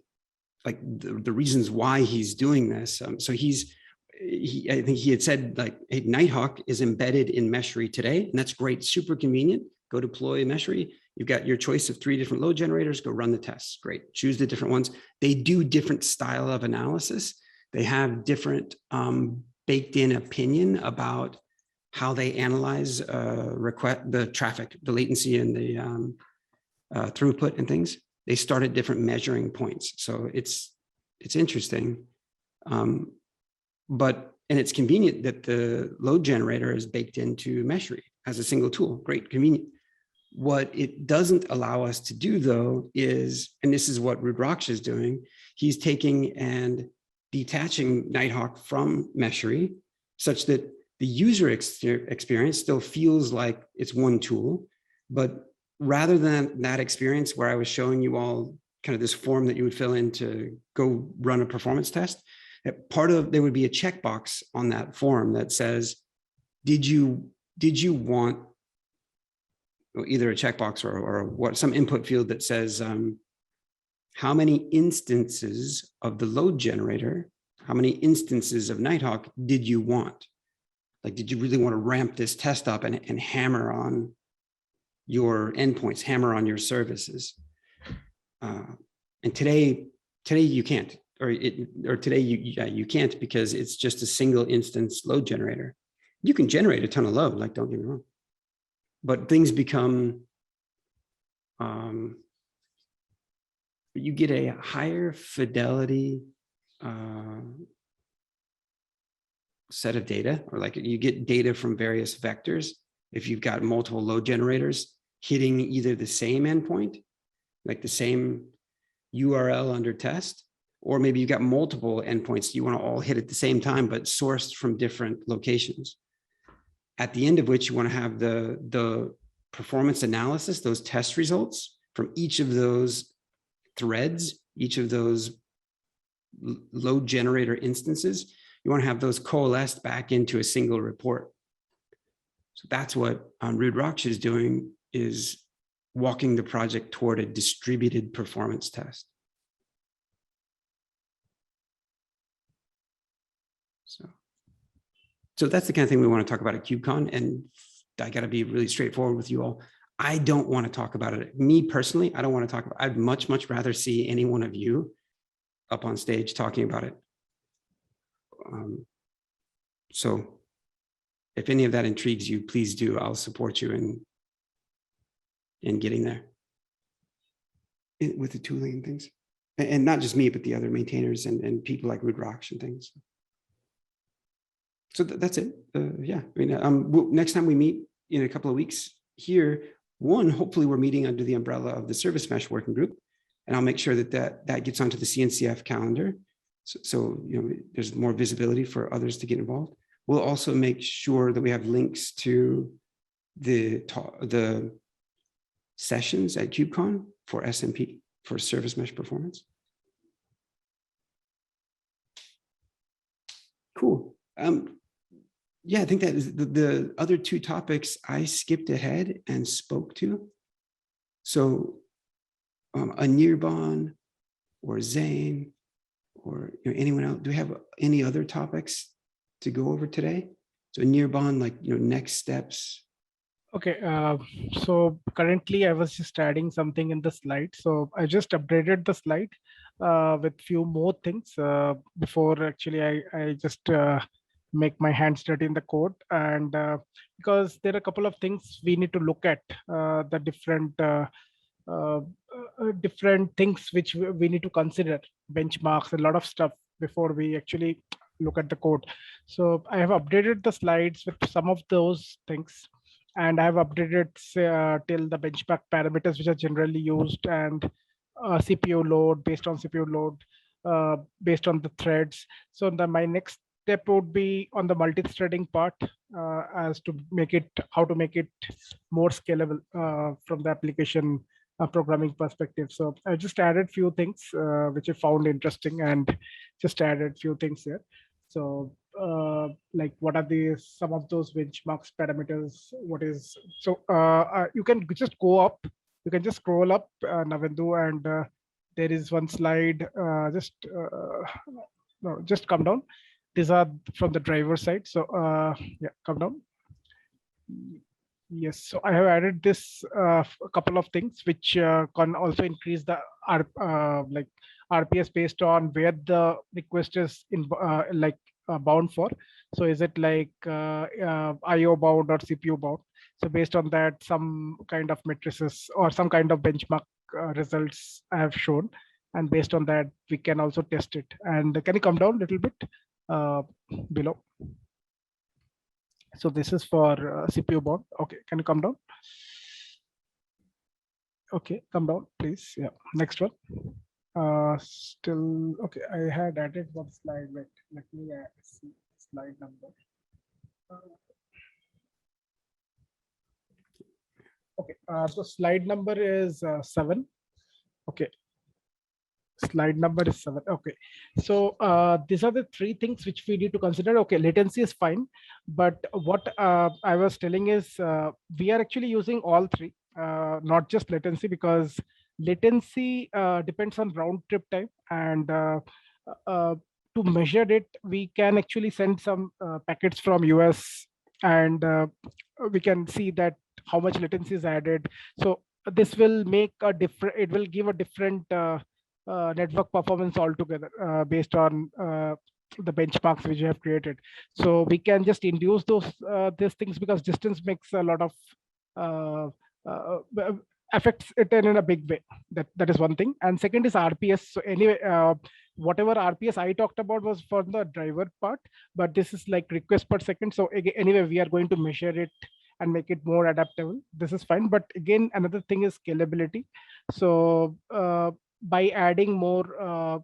Speaker 4: like the reasons why he's doing this. So I think he had said, like, hey, Nighthawk is embedded in Meshery today, and that's great, super convenient. Go deploy Meshery. You've got your choice of 3 different load generators. Go run the tests. Great. Choose the different ones. They do different style of analysis. They have different baked in opinion about how they analyze the traffic, the latency, and the throughput and things. They start at different measuring points. So it's interesting. But And it's convenient that the load generator is baked into Meshery as a single tool. Great, convenient. What it doesn't allow us to do, though, is, and this is what Rudraksh is doing, he's taking and detaching Nighthawk from Meshery such that the user experience still feels like it's one tool. But rather than that experience where I was showing you all kind of this form that you would fill in to go run a performance test, there would be a checkbox on that form that says, did you want either a checkbox or what, some input field that says how many instances of the load generator, how many instances of Nighthawk did you want? Like, did you really want to ramp this test up and hammer on your endpoints, hammer on your services? And today you can't, or today you can't, because it's just a single instance load generator. You can generate a ton of load, like, don't get me wrong, but things become, you get a higher fidelity set of data, or like you get data from various vectors if you've got multiple load generators hitting either the same endpoint, like the same URL under test, or maybe you've got multiple endpoints you want to all hit at the same time, but sourced from different locations. At the end of which you want to have the performance analysis, those test results from each of those threads, each of those load generator instances. You want to have those coalesced back into a single report. So that's what Rudraksh is doing, is walking the project toward a distributed performance test. So that's the kind of thing we want to talk about at KubeCon. And I got to be really straightforward with you all. I don't want to talk about it. Me personally, I don't want to talk about it. I'd much rather see any one of you up on stage talking about it. So if any of that intrigues you, please do. I'll support you in getting there with the tooling and things. And not just me, but the other maintainers and people like Rudraksh and things. So that's it. Yeah, I mean, next time we meet in a couple of weeks here, hopefully we're meeting under the umbrella of the Service Mesh Working Group, and I'll make sure that gets onto the CNCF calendar. So there's more visibility for others to get involved. We'll also make sure that we have links to the sessions at KubeCon for SMP, for Service Mesh Performance. Cool. Yeah, I think that is the other two topics I skipped ahead and spoke to. So Anirban or Zain or anyone else, do we have any other topics to go over today? So Anirban, like, next steps.
Speaker 5: Okay, so currently I was just adding something in the slide. So I just updated the slide with few more things before actually I just make my hands dirty in the code. And because there are a couple of things we need to look at, the different things which we need to consider, benchmarks, a lot of stuff before we actually look at the code. So I have updated the slides with some of those things. And I have updated till the benchmark parameters which are generally used, and CPU load, based on CPU load, based on the threads. So my next step would be on the multi-threading part, as to how to make it more scalable from the application programming perspective. So I just added few things which I found interesting, and just added few things here. So like, what are some of those benchmarks parameters? You can just go up, you can just scroll up, Navendu, and there is one slide, just come down. These are from the driver side. So yeah, come down. Yes, so I have added this a couple of things which can also increase the RPS based on where the request is bound for. So is it like IO bound or CPU bound? So based on that, some kind of matrices or some kind of benchmark results I have shown, and based on that we can also test it. And can you come down a little bit? below. So this is for CPU board. Okay, can you come down? Okay, come down, please. Yeah, next one. Still, okay, I had added one slide. Wait, let me see slide number. Okay, so slide number is 7. Okay, slide number is 7. Okay, so these are the 3 things which we need to consider. Okay, latency is fine, but what I was telling is we are actually using all 3, not just latency, because latency depends on round trip time, and to measure it, we can actually send some packets from US, and we can see that how much latency is added. So this will make a different, it will give a different network performance altogether based on the benchmarks which you have created. So we can just induce these things, because distance makes a lot of affects it in a big way. That is one thing. And second is RPS. So anyway, whatever RPS I talked about was for the driver part, but this is like request per second. So again, anyway, we are going to measure it and make it more adaptable. This is fine. But again, another thing is scalability. So by adding more,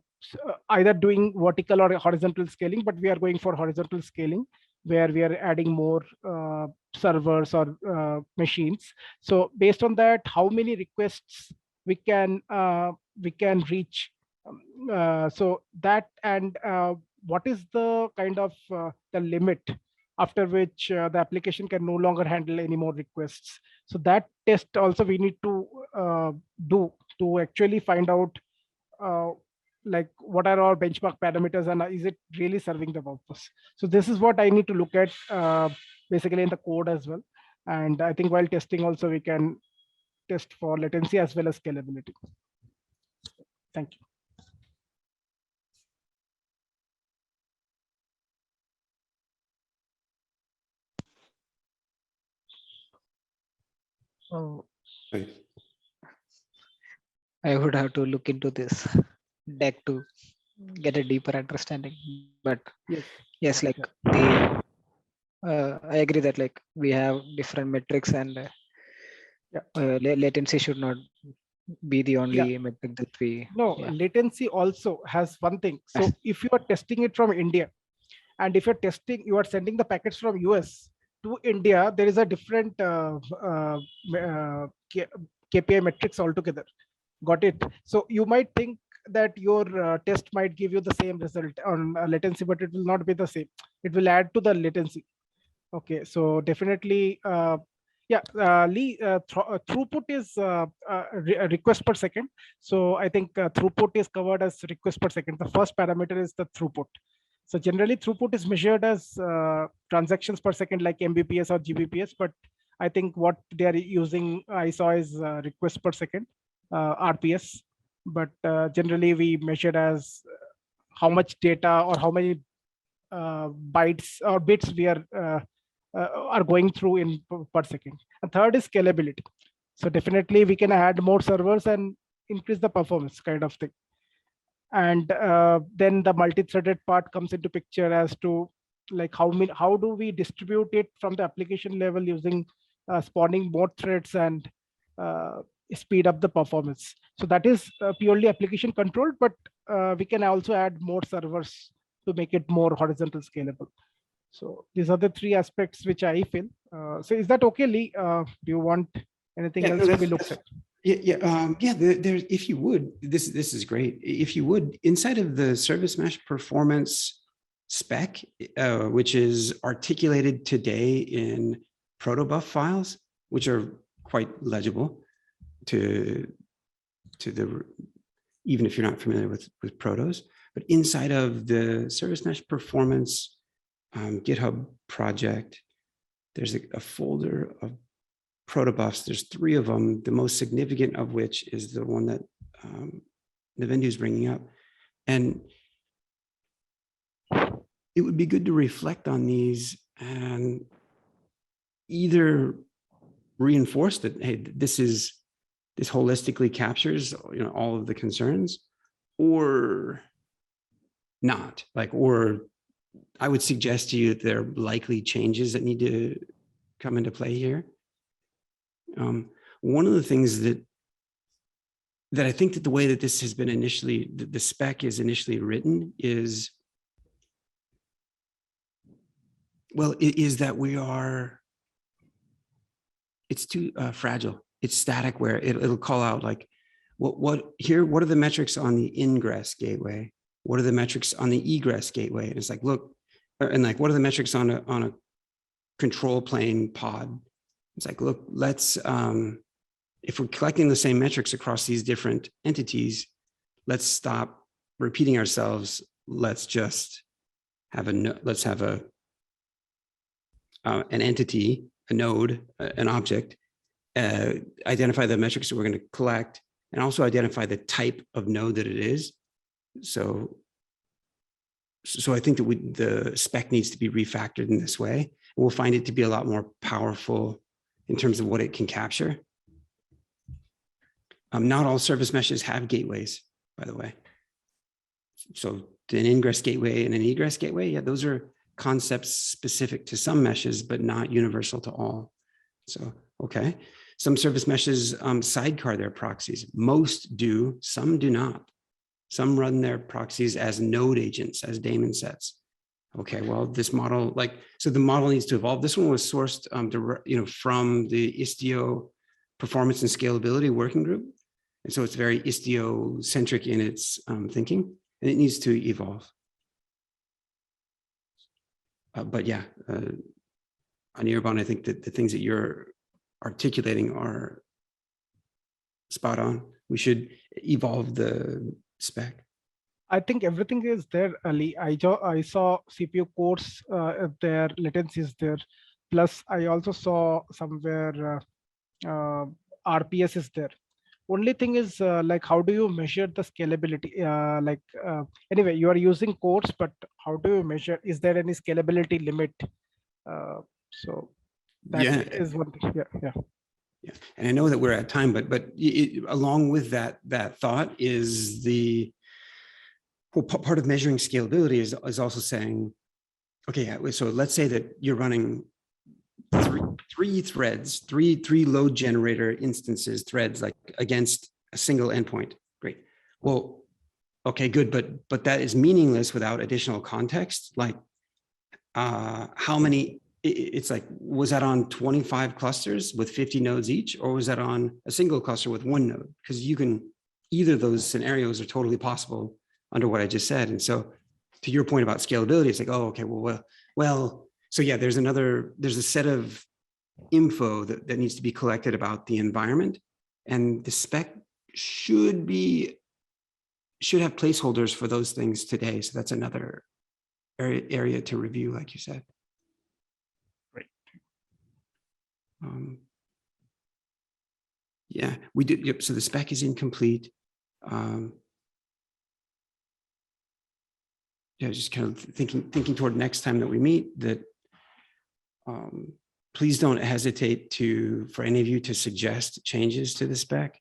Speaker 5: either doing vertical or horizontal scaling, but we are going for horizontal scaling, where we are adding more servers or machines. So based on that, how many requests we can reach. So that, and what is the kind of the limit after which the application can no longer handle any more requests. So that test also we need to do to actually find out like what are our benchmark parameters, and is it really serving the purpose. So this is what I need to look at basically in the code as well. And I think while testing also we can test for latency as well as scalability. Thank you.
Speaker 1: Oh,
Speaker 4: Right.
Speaker 1: I would have to look into this deck to get a deeper understanding. But yes, like the I agree that like we have different metrics, and latency should not be the only metric that we.
Speaker 5: Latency also has one thing. So if you are testing it from India, and if you are sending the packets from US to India, there is a different KPI metrics altogether. Got it? So you might think that your test might give you the same result on latency, but it will not be the same. It will add to the latency. Okay, so definitely, Lee, throughput is request per second. So I think throughput is covered as request per second. The first parameter is the throughput. So generally, throughput is measured as transactions per second, like Mbps or Gbps. But I think what they are using, I saw, is request per second, RPS. But generally, we measure as how much data or how many bytes or bits we are going through in per second. And third is scalability. So definitely, we can add more servers and increase the performance, kind of thing. And then the multi-threaded part comes into picture as to like how do we distribute it from the application level using spawning more threads and speed up the performance. So that is purely application controlled, but we can also add more servers to make it more horizontal scalable. So these are the 3 aspects which I feel. So is that okay, Lee? Do you want anything else to be looked at?
Speaker 4: There's, if you would, this is great. If you would, inside of the service mesh performance spec, which is articulated today in protobuf files, which are quite legible to the, even if you're not familiar with protos, but inside of the service mesh performance GitHub project, there's a folder of protobufs. There's 3 of them, the most significant of which is the one that Navendu is bringing up. And it would be good to reflect on these and either reinforce that, hey, this holistically captures, all of the concerns, or not, like, or I would suggest to you that there are likely changes that need to come into play here. One of the things that I think that the way that this has been initially, the spec is initially written is, well, is that it's too fragile. It's static where it'll call out like, what are the metrics on the ingress gateway? What are the metrics on the egress gateway? And it's like, look, and like, what are the metrics on a control plane pod? It's like, look, let's, if we're collecting the same metrics across these different entities, let's stop repeating ourselves. Let's just have an entity, a node, an object, identify the metrics that we're going to collect, and also identify the type of node that it is. So I think that the spec needs to be refactored in this way. We'll find it to be a lot more powerful in terms of what it can capture. Not all service meshes have gateways, by the way. So an ingress gateway and an egress gateway, yeah, those are concepts specific to some meshes, but not universal to all. So, okay. Some service meshes sidecar their proxies. Most do, some do not. Some run their proxies as node agents, as daemon sets. Okay, well, this model, so the model needs to evolve. This one was sourced from the Istio Performance and Scalability Working Group. And so it's very Istio-centric in its thinking, and it needs to evolve. But yeah, Anirban, I think that the things that you're articulating are spot on. We should evolve the spec.
Speaker 5: I think everything is there, Ali. I saw CPU cores there, latency is there. Plus, I also saw somewhere RPS is there. Only thing is how do you measure the scalability? Anyway, you are using cores, but how do you measure? Is there any scalability limit? So that is one thing. Yeah.
Speaker 4: And I know that we're at time, but along with that thought is part of measuring scalability is also saying, okay, so let's say that you're running three threads, three load generator instances, threads, like against a single endpoint. Great. Well, okay, good, but that is meaningless without additional context. Like how many, it's like, was that on 25 clusters with 50 nodes each, or was that on a single cluster with one node? Because either of those scenarios are totally possible under what I just said. And so to your point about scalability, it's like, oh, okay, well, so yeah, there's a set of info that needs to be collected about the environment, and the spec should have placeholders for those things today. So that's another area to review, like you said.
Speaker 5: Great.
Speaker 4: Yeah, we did. Yep. So the spec is incomplete. Yeah, just kind of thinking toward next time that we meet that. Please don't hesitate for any of you to suggest changes to the spec.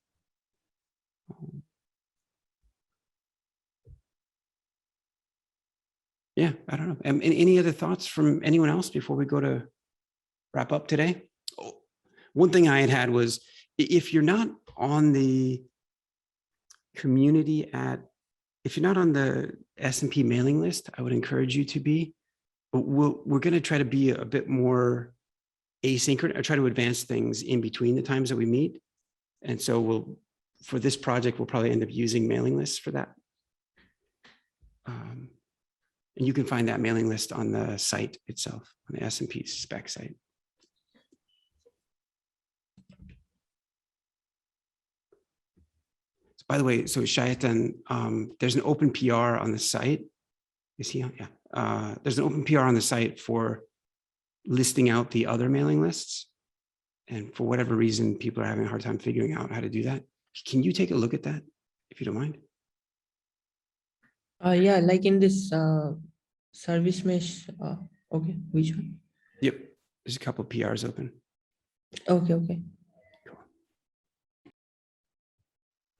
Speaker 4: Yeah, I don't know. Any other thoughts from anyone else before we go to wrap up today? Oh, one thing I had was, if you're not on the community if you're not on the S&P mailing list, I would encourage you to be. But we're going to try to be a bit more asynchronous, or try to advance things in between the times that we meet. And so for this project, we'll probably end up using mailing lists for that. And you can find that mailing list on the site itself, on the S&P spec site. So by the way, so Shayatan, there's an open PR on the site. Is he on? Yeah. There's an open PR on the site for listing out the other mailing lists. And for whatever reason, people are having a hard time figuring out how to do that. Can you take a look at that, if you don't mind?
Speaker 7: Yeah, like in this service mesh. Okay, which one?
Speaker 4: Yep, there's a couple of PRs open.
Speaker 7: Okay.
Speaker 4: Cool.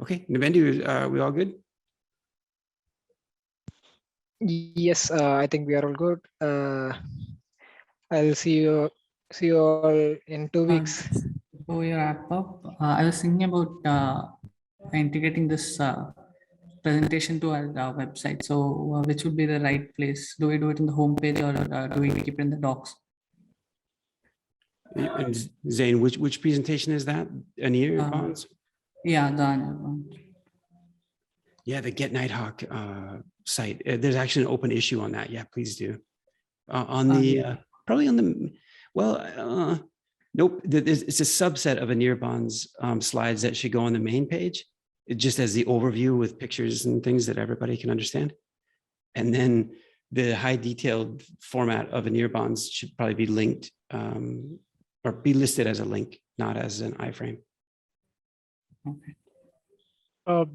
Speaker 4: Okay, Navendu, are we all good?
Speaker 1: Yes, I think we are all good. I'll see you all in 2 weeks.
Speaker 8: Just before we wrap up, I was thinking about integrating this presentation to our website. So, which would be the right place? Do we do it in the homepage or do we keep it in the docs?
Speaker 4: And Zain, which presentation is that? Anirban's?
Speaker 8: Yeah, the Anirban.
Speaker 4: Yeah, the GetNighthawk site. There's actually an open issue on that. Yeah, please do. On the probably on the nope. It's a subset of Anirban's slides that should go on the main page. It just as the overview with pictures and things that everybody can understand. And then the high detailed format of Anirban's should probably be linked or be listed as a link, not as an iframe.
Speaker 8: Okay.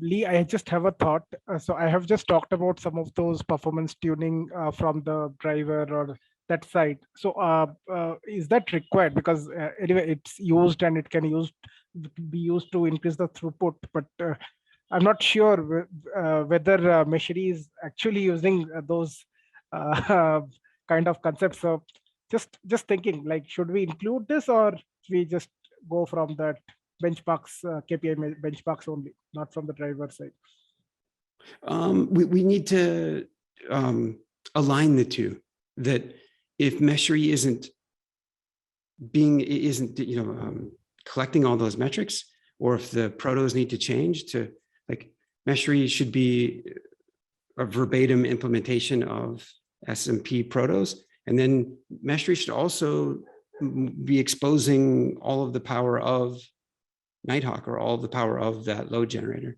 Speaker 5: Lee, I just have a thought. So I have just talked about some of those performance tuning from the driver or that side. So is that required? Because anyway, it's used and it can be used to increase the throughput, but I'm not sure whether Meshery is actually using those kind of concepts. So just thinking, like, should we include this or we just go from that benchmarks, KPI benchmarks only, not from the driver side?
Speaker 4: We need to align the two. That if Meshery isn't collecting all those metrics, or if the protos need to change to, like, Meshery should be a verbatim implementation of SMP protos, and then Meshery should also be exposing all of the power of Nighthawk or all of the power of that load generator.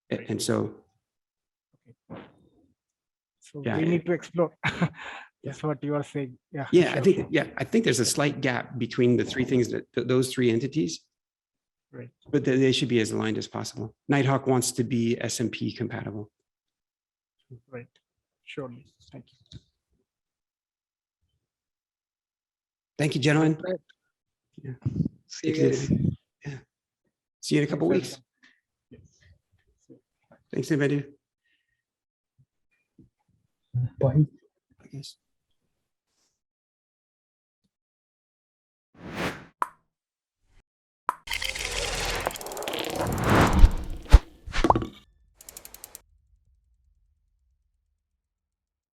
Speaker 4: And so yeah,
Speaker 5: we need to explore. That's what you are saying. Yeah.
Speaker 4: Yeah,
Speaker 5: sure.
Speaker 4: I think there's a slight gap between the three things those three entities.
Speaker 5: Right.
Speaker 4: But they should be as aligned as possible. Nighthawk wants to be SMP compatible.
Speaker 5: Right. Surely. Thank you.
Speaker 4: Thank you, gentlemen.
Speaker 1: Right.
Speaker 4: Yeah.
Speaker 1: See you guys.
Speaker 4: Yeah. See you in a couple
Speaker 5: Thanks,
Speaker 4: weeks.
Speaker 5: everyone.
Speaker 4: Thanks, Navendu.
Speaker 6: Bye.
Speaker 4: I guess.